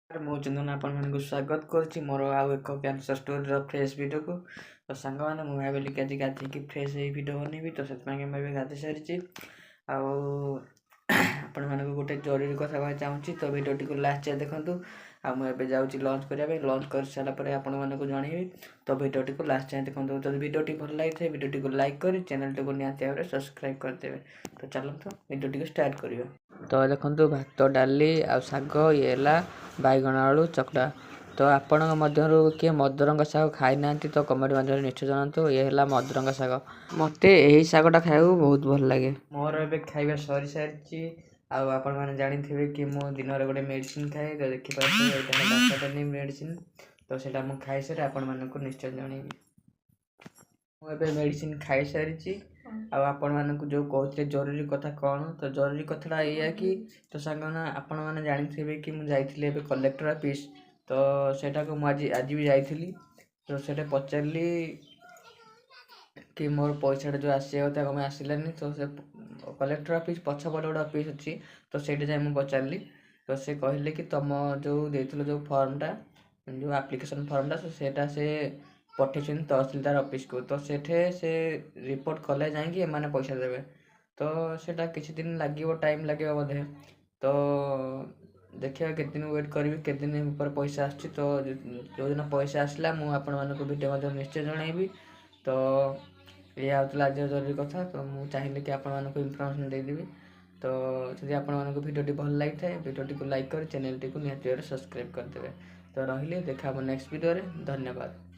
ମୁଁ ଚନ୍ଦନ ଆପଣମାନଙ୍କୁ ସ୍ୱାଗତ କରୁଛି ମୋର ଆଉ ଏକ କ୍ୟାନ୍ସର ଷ୍ଟୋରିର ଫ୍ରେଶ୍ ଭିଡ଼ିଓକୁ। ତ ସାଙ୍ଗମାନେ ମୁଁ ଭାବିଲି କି ଆଜି ଗାଧୋଇକି ଫ୍ରେଶ୍ ହେଇ ଭିଡ଼ିଓ ବନେଇବି, ତ ସେଥିପାଇଁ ମୁଁ ଏବେ ଗାଧୋଇ ସାରିଛି। ଆଉ ଆପଣମାନଙ୍କୁ ଗୋଟେ ଜରୁରୀ କଥା କହିବାକୁ ଚାହୁଁଛି, ତ ଭିଡ଼ିଓଟିକୁ ଲାଷ୍ଟ ଯାଏଁ ଦେଖନ୍ତୁ। ଆଉ ମୁଁ ଏବେ ଯାଉଛି ଲଞ୍ଚ କରିବା ପାଇଁ। ଲଞ୍ଚ କରିସାରିଲା ପରେ ଆପଣମାନଙ୍କୁ ଜଣାଇବି, ତ ଭିଡ଼ିଓଟିକୁ ଲାଷ୍ଟ ଯାଏଁ ଦେଖନ୍ତୁ। ଯଦି ଭିଡ଼ିଓଟି ଭଲ ଲାଗିଥାଏ ଭିଡ଼ିଓଟିକୁ ଲାଇକ୍ କରି ଚ୍ୟାନେଲଟିକୁ ନିହାତି ଭାବରେ ସବସ୍କ୍ରାଇବ୍ କରିଦେବେ। ତ ଚାଲନ୍ତୁ ଭିଡ଼ିଓଟିକୁ ଷ୍ଟାର୍ଟ କରିବା। ତ ଦେଖନ୍ତୁ ଭାତ, ଡାଲି ଆଉ ଶାଗ, ଇଏ ହେଲା ବାଇଗଣ ଆଳୁ ଚକଟା। ତ ଆପଣଙ୍କ ମଧ୍ୟରୁ କିଏ ମଦରଙ୍ଗ ଶାଗ ଖାଇନାହାନ୍ତି ତ କମେଣ୍ଟ ମାଧ୍ୟମରେ ନିଶ୍ଚୟ ଜଣାନ୍ତୁ। ଇଏ ହେଲା ମଦରଙ୍ଗ ଶାଗ। ମୋତେ ଏହି ଶାଗଟା ଖାଇବାକୁ ବହୁତ ଭଲ ଲାଗେ। ମୋର ଏବେ ଖାଇବା ସରିସାରିଛି। ଆଉ ଆପଣମାନେ ଜାଣିଥିବେ କି ମୁଁ ଦିନରେ ଗୋଟେ ମେଡ଼ିସିନ୍ ଖାଏ, ତ ଦେଖିପାରୁଥିବେ ଏଇଟା ହେଲା ଡାକ୍ତରନି ମେଡ଼ିସିନ୍। ତ ସେଇଟା ମୁଁ ଖାଇସାରି ଆପଣମାନଙ୍କୁ ନିଶ୍ଚୟ ଜଣାଇବି। ମୁଁ ଏବେ ମେଡ଼ିସିନ୍ ଖାଇସାରିଛି। ଆଉ ଆପଣମାନଙ୍କୁ ଯେଉଁ କହୁଥିଲେ ଜରୁରୀ କଥା କ'ଣ, ତ ଜରୁରୀ କଥାଟା ଏଇଆ କି ତ ସାଙ୍ଗମାନେ ଆପଣମାନେ ଜାଣିଥିବେ କି ମୁଁ ଯାଇଥିଲି ଏବେ କଲେକ୍ଟର ଅଫିସ୍। ତ ସେଇଟାକୁ ମୁଁ ଆଜି ବି ଯାଇଥିଲି। ତ ସେଇଟା ପଚାରିଲି କି ମୋର ପଇସାଟା ଯେଉଁ ଆସିବା କଥା କ'ଣ ଆସିଲାନି। ତ ସେ କଲେକ୍ଟର ଅଫିସ୍ ପଛପଟେ ଗୋଟେ ଅଫିସ୍ ଅଛି, ତ ସେଇଠି ଯାଇ ମୁଁ ପଚାରିଲି। ତ ସେ କହିଲେ କି ତୁମ ଯେଉଁ ଦେଇଥିଲ ଯେଉଁ ଫର୍ମଟା, ଯେଉଁ ଆପ୍ଲିକେସନ୍ ଫର୍ମଟା, ସେଇଟା ସେ ପଠେଇଛନ୍ତି ତହସିଲଦାର ଅଫିସ୍କୁ। ତ ସେଠି ସେ ରିପୋର୍ଟ କଲେ ଯାଇକି ଏମାନେ ପଇସା ଦେବେ। ତ ସେଇଟା କିଛି ଦିନ ଲାଗିବ, ଟାଇମ୍ ଲାଗିବ ବୋଧେ। ତ ଦେଖିବା କେତେ ଦିନ ୱେଟ୍ କରିବି, କେତେ ଦିନ ପରେ ପଇସା ଆସୁଛି। ତ ଯେଉଁଦିନ ପଇସା ଆସିଲା ମୁଁ ଆପଣମାନଙ୍କୁ ଭିଡ଼ିଓ ମଧ୍ୟ ନିଶ୍ଚୟ ଜଣାଇବି। ତ ଏଇଆ ହେଉଥିଲା ଆଜିର ଜରୁରୀ କଥା। ତ ମୁଁ ଚାହିଁଲି କି ଆପଣମାନଙ୍କୁ ଇନଫର୍ମେସନ୍ ଦେଇଦେବି। ତ ଯଦି ଆପଣମାନଙ୍କୁ ଭିଡ଼ିଓଟି ଭଲ ଲାଗିଥାଏ ଭିଡ଼ିଓଟିକୁ ଲାଇକ୍ କରି ଚ୍ୟାନେଲଟିକୁ ନିହାତି ଭାବରେ ସବସ୍କ୍ରାଇବ୍ କରିଦେବେ। ତ ରହିଲି, ଦେଖା ହେବ ନେକ୍ସଟ ଭିଡ଼ିଓରେ। ଧନ୍ୟବାଦ।